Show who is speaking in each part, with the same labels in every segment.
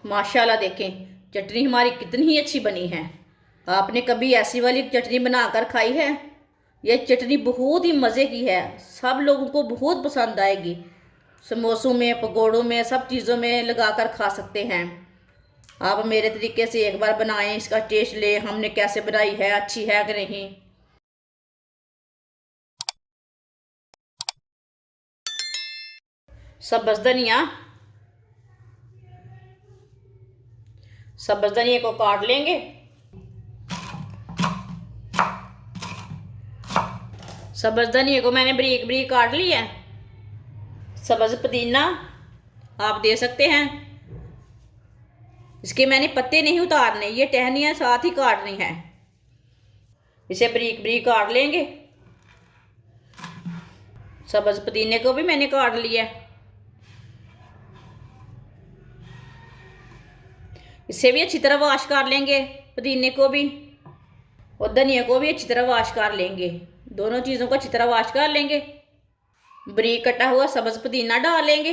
Speaker 1: माशाल्लाह देखें चटनी हमारी कितनी ही अच्छी बनी है। आपने कभी ऐसी वाली चटनी बनाकर खाई है? यह चटनी बहुत ही मज़े की है, सब लोगों को बहुत पसंद आएगी। समोसों में, पकौड़ों में, सब चीज़ों में लगाकर खा सकते हैं। आप मेरे तरीके से एक बार बनाएं, इसका टेस्ट लें हमने कैसे बनाई है, अच्छी है कि नहीं। सब्ज़ धनिया को काट लेंगे। सब्ज़ धनिया को मैंने बारीक बारीक काट लिया है। सब्ज़ पुदीना आप दे सकते हैं। इसके मैंने पत्ते नहीं उतारने, ये टहनियाँ साथ ही काटनी है। इसे बारीक बारीक काट लेंगे। सब्ज़ पुदीने को भी मैंने काट लिया। इसे भी अच्छी तरह वॉश कर लेंगे, पुदीने को भी और धनिया को भी अच्छी तरह वॉश कर लेंगे। दोनों चीज़ों को अच्छी तरह वॉश कर लेंगे। बारीक कटा हुआ सब्ज़ पुदीना डाल लेंगे।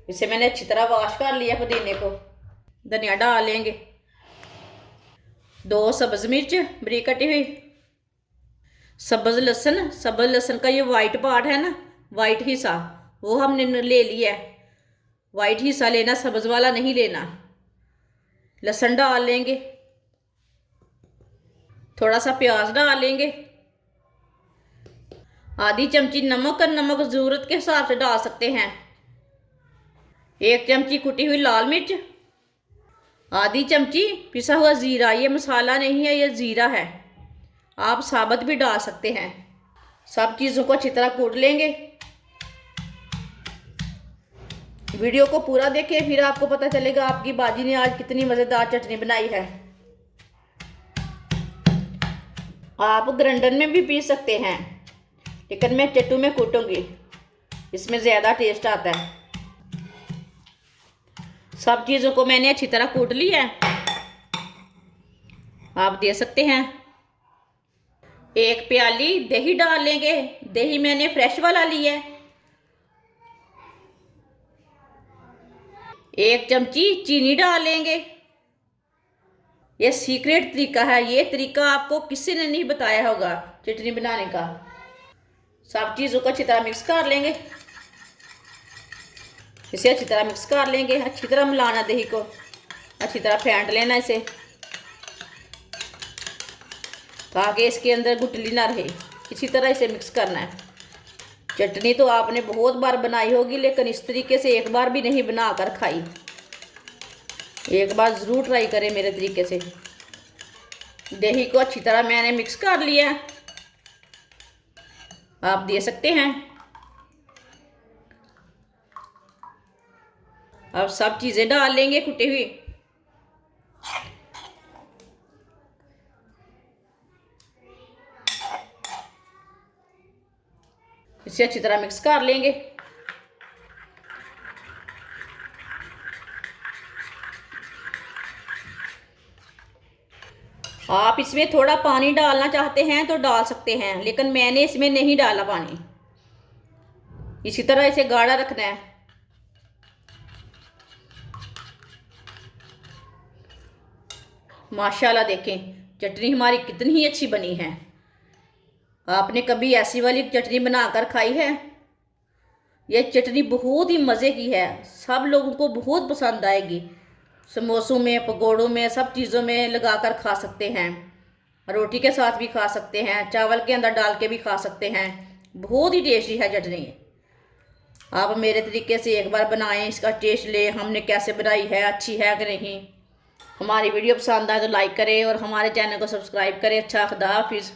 Speaker 1: इसे मैंने अच्छी तरह वॉश कर लिया पुदीने को। धनिया डाल लेंगे। 2 सब्ज़ मिर्च बारीक कटी हुई। सब्ज़ लहसुन का ये वाइट पार्ट है ना, वाइट हिस्सा, वो हमने ले लिया है। वाइट हिस्सा लेना, सब्ज़ वाला नहीं लेना। लहसुन डाल लेंगे। थोड़ा सा प्याज डाल लेंगे। आधी चमची नमक, और नमक ज़रूरत के हिसाब से डाल सकते हैं। 1 चमची कुटी हुई लाल मिर्च। आधी चमची पिसा हुआ ज़ीरा, ये मसाला नहीं है, ये ज़ीरा है, आप साबुत भी डाल सकते हैं। सब चीज़ों को अच्छी तरह कूट लेंगे। वीडियो को पूरा देखें, फिर आपको पता चलेगा आपकी बाजी ने आज कितनी मज़ेदार चटनी बनाई है। आप ग्राइंडर में भी पीस सकते हैं, लेकिन मैं चट्टू में कूटूंगी, इसमें ज़्यादा टेस्ट आता है। सब चीज़ों को मैंने अच्छी तरह कूट लिया है। आप दे सकते हैं। 1 प्याली दही डाल लेंगे। दही मैंने फ्रेश वाला लिया है। 1 चमची चीनी डाल लेंगे। यह सीक्रेट तरीका है, ये तरीका आपको किसी ने नहीं बताया होगा चटनी बनाने का। सब चीज़ों को अच्छी तरह मिक्स कर लेंगे। इसे अच्छी तरह मिक्स कर लेंगे। अच्छी तरह मिलाना, दही को अच्छी तरह फेंट लेना इसे, ताकि इसके अंदर गुठली ना रहे। इसी तरह इसे मिक्स करना है। चटनी तो आपने बहुत बार बनाई होगी, लेकिन इस तरीके से एक बार भी नहीं बनाकर खाई। एक बार ज़रूर ट्राई करें मेरे तरीके से। दही को अच्छी तरह मैंने मिक्स कर लिया, आप दे सकते हैं। अब सब चीज़ें डाल लेंगे कुटी हुई। इसे अच्छी तरह मिक्स कर लेंगे। आप इसमें थोड़ा पानी डालना चाहते हैं तो डाल सकते हैं, लेकिन मैंने इसमें नहीं डाला पानी। इसी तरह इसे गाढ़ा रखना है। माशाल्लाह देखें चटनी हमारी कितनी ही अच्छी बनी है। आपने कभी ऐसी वाली चटनी बनाकर खाई है? यह चटनी बहुत ही मज़े की है, सब लोगों को बहुत पसंद आएगी। समोसों में, पकौड़ों में, सब चीज़ों में लगाकर खा सकते हैं। रोटी के साथ भी खा सकते हैं, चावल के अंदर डाल के भी खा सकते हैं। बहुत ही टेस्टी है चटनी। आप मेरे तरीके से एक बार बनाएं, इसका टेस्ट लें हमने कैसे बनाई है, अच्छी है कि नहीं। हमारी वीडियो पसंद आए तो लाइक करें और हमारे चैनल को सब्सक्राइब करें। अच्छा, खुदा हाफिज़।